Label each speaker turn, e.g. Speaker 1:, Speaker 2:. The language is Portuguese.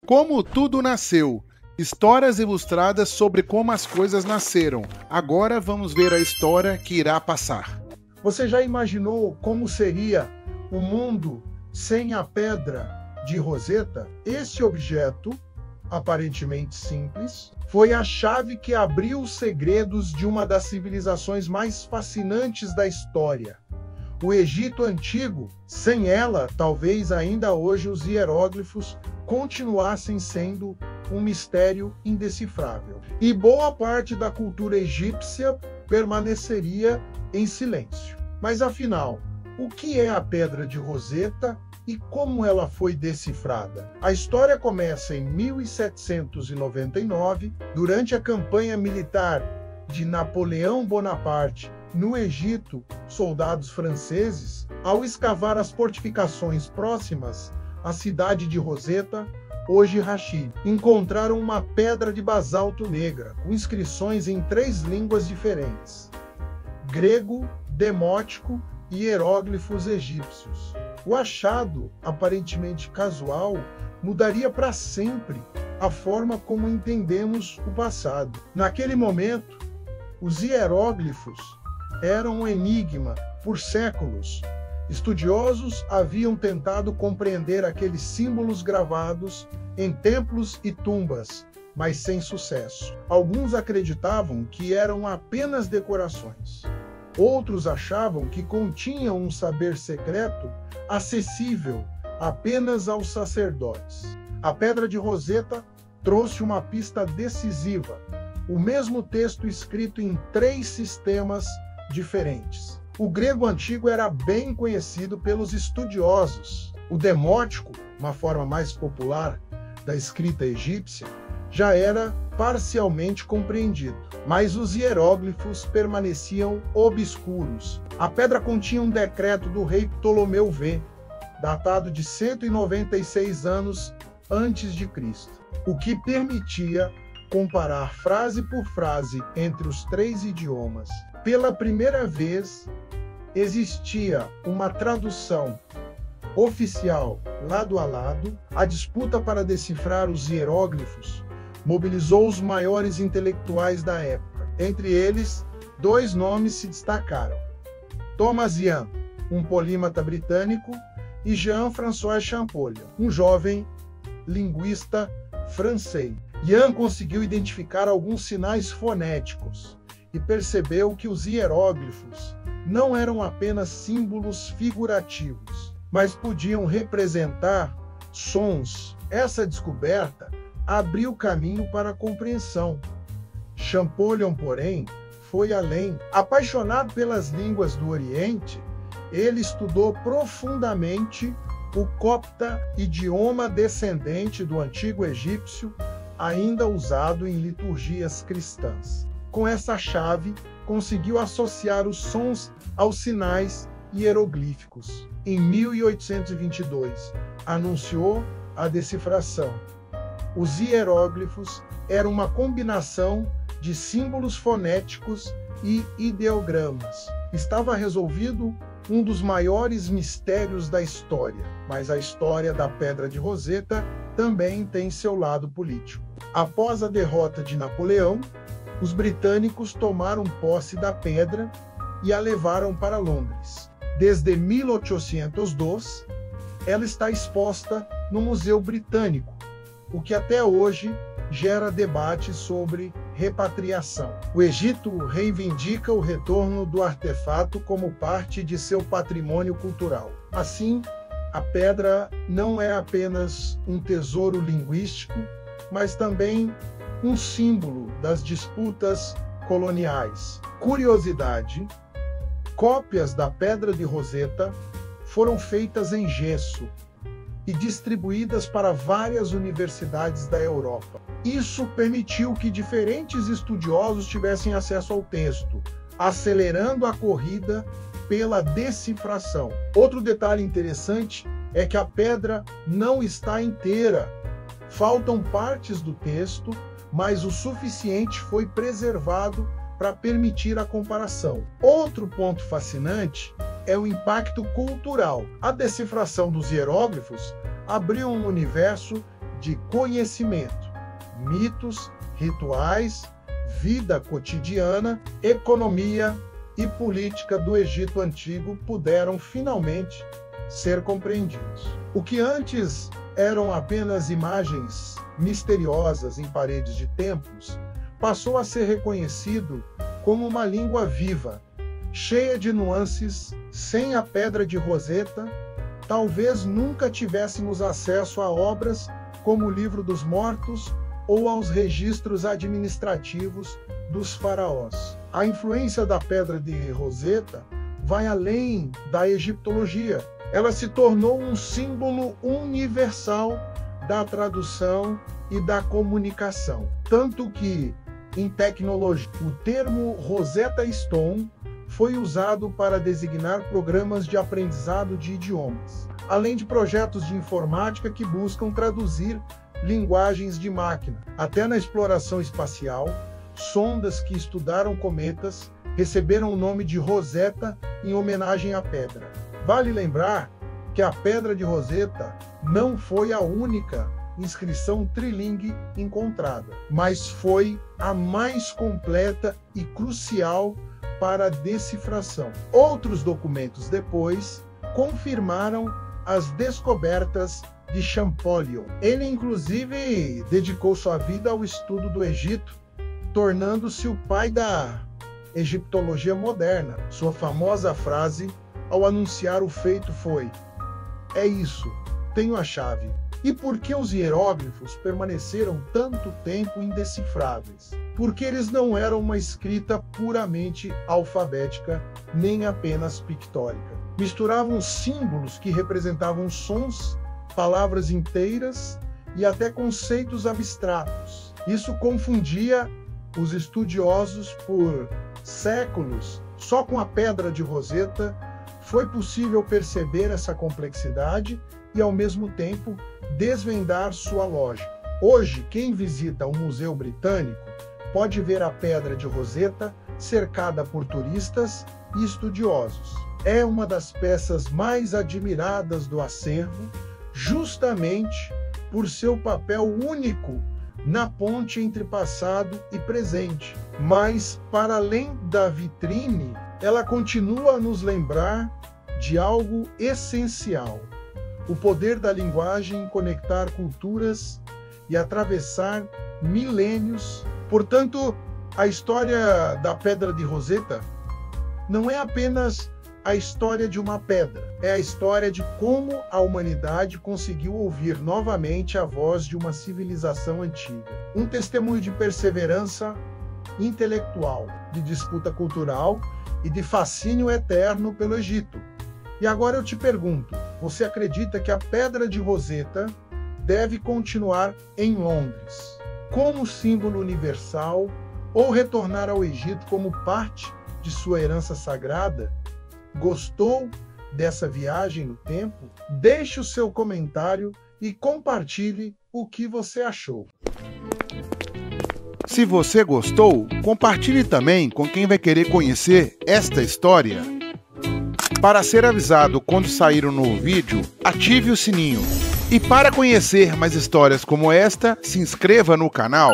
Speaker 1: Como tudo nasceu. Histórias ilustradas sobre como as coisas nasceram. Agora vamos ver a história que irá passar.
Speaker 2: Você já imaginou como seria o mundo sem a pedra de Roseta? Esse objeto, aparentemente simples, foi a chave que abriu os segredos de uma das civilizações mais fascinantes da história. O Egito Antigo. Sem ela, talvez ainda hoje os hieróglifos continuassem sendo um mistério indecifrável. E boa parte da cultura egípcia permaneceria em silêncio. Mas afinal, o que é a Pedra de Roseta e como ela foi decifrada? A história começa em 1799, durante a campanha militar de Napoleão Bonaparte no Egito. Soldados franceses, ao escavar as fortificações próximas à cidade de Roseta, hoje Rachid, encontraram uma pedra de basalto negra, com inscrições em 3 línguas diferentes: grego, demótico e hieróglifos egípcios. O achado, aparentemente casual, mudaria para sempre a forma como entendemos o passado. Naquele momento, os hieróglifos eram um enigma por séculos. Estudiosos haviam tentado compreender aqueles símbolos gravados em templos e tumbas, mas sem sucesso. Alguns acreditavam que eram apenas decorações. Outros achavam que continham um saber secreto acessível apenas aos sacerdotes. A Pedra de Roseta trouxe uma pista decisiva: o mesmo texto escrito em 3 sistemas diferentes. O grego antigo era bem conhecido pelos estudiosos. O demótico, uma forma mais popular da escrita egípcia, já era parcialmente compreendido, mas os hieróglifos permaneciam obscuros. A pedra continha um decreto do rei Ptolomeu V, datado de 196 anos antes de Cristo, o que permitia comparar frase por frase entre os 3 idiomas. Pela primeira vez, existia uma tradução oficial lado a lado. A disputa para decifrar os hieróglifos mobilizou os maiores intelectuais da época. Entre eles, 2 nomes se destacaram: Thomas Young, um polímata britânico, e Jean-François Champollion, um jovem linguista francês. Young conseguiu identificar alguns sinais fonéticos e percebeu que os hieróglifos não eram apenas símbolos figurativos, mas podiam representar sons. Essa descoberta abriu caminho para a compreensão. Champollion, porém, foi além. Apaixonado pelas línguas do Oriente, ele estudou profundamente o copta, idioma descendente do antigo egípcio, ainda usado em liturgias cristãs. Com essa chave, conseguiu associar os sons aos sinais hieroglíficos. Em 1822, anunciou a decifração. Os hieróglifos eram uma combinação de símbolos fonéticos e ideogramas. Estava resolvido um dos maiores mistérios da história, mas a história da Pedra de Roseta também tem seu lado político. Após a derrota de Napoleão, os britânicos tomaram posse da pedra e a levaram para Londres. Desde 1802, ela está exposta no Museu Britânico, o que até hoje gera debate sobre repatriação. O Egito reivindica o retorno do artefato como parte de seu patrimônio cultural. Assim, a pedra não é apenas um tesouro linguístico, mas também um símbolo das disputas coloniais. Curiosidade: cópias da Pedra de Roseta foram feitas em gesso e distribuídas para várias universidades da Europa. Isso permitiu que diferentes estudiosos tivessem acesso ao texto, acelerando a corrida pela decifração. Outro detalhe interessante é que a pedra não está inteira. Faltam partes do texto, mas o suficiente foi preservado para permitir a comparação. Outro ponto fascinante é o impacto cultural. A decifração dos hieróglifos abriu um universo de conhecimento, mitos, rituais, vida cotidiana, economia e política do Egito Antigo puderam finalmente ser compreendidos. O que antes eram apenas imagens misteriosas em paredes de templos, passou a ser reconhecido como uma língua viva, cheia de nuances. Sem a Pedra de Roseta, talvez nunca tivéssemos acesso a obras como o Livro dos Mortos ou aos registros administrativos dos faraós. A influência da Pedra de Roseta vai além da egiptologia. Ela se tornou um símbolo universal da tradução e da comunicação. Tanto que, em tecnologia, o termo Rosetta Stone foi usado para designar programas de aprendizado de idiomas, além de projetos de informática que buscam traduzir linguagens de máquina. Até na exploração espacial, sondas que estudaram cometas receberam o nome de Rosetta em homenagem à pedra. Vale lembrar que a Pedra de Roseta não foi a única inscrição trilingue encontrada, mas foi a mais completa e crucial para a decifração. Outros documentos depois confirmaram as descobertas de Champollion. Ele, inclusive, dedicou sua vida ao estudo do Egito, tornando-se o pai da egiptologia moderna. Sua famosa frase ao anunciar o feito foi: "É isso, tenho a chave." E por que os hieróglifos permaneceram tanto tempo indecifráveis? Porque eles não eram uma escrita puramente alfabética, nem apenas pictórica. Misturavam símbolos que representavam sons, palavras inteiras e até conceitos abstratos. Isso confundia os estudiosos por séculos. Só com a Pedra de Roseta foi possível perceber essa complexidade e, ao mesmo tempo, desvendar sua lógica. Hoje, quem visita o Museu Britânico pode ver a Pedra de Roseta cercada por turistas e estudiosos. É uma das peças mais admiradas do acervo, justamente por seu papel único na ponte entre passado e presente. Mas, para além da vitrine, ela continua a nos lembrar de algo essencial: o poder da linguagem em conectar culturas e atravessar milênios. Portanto, a história da Pedra de Roseta não é apenas a história de uma pedra, é a história de como a humanidade conseguiu ouvir novamente a voz de uma civilização antiga. Um testemunho de perseverança intelectual, de disputa cultural e de fascínio eterno pelo Egito. E agora eu te pergunto, você acredita que a Pedra de Roseta deve continuar em Londres como símbolo universal ou retornar ao Egito como parte de sua herança sagrada? Gostou dessa viagem no tempo? Deixe o seu comentário e compartilhe o que você achou.
Speaker 1: Se você gostou, compartilhe também com quem vai querer conhecer esta história. Para ser avisado quando sair um novo vídeo, ative o sininho. E para conhecer mais histórias como esta, se inscreva no canal.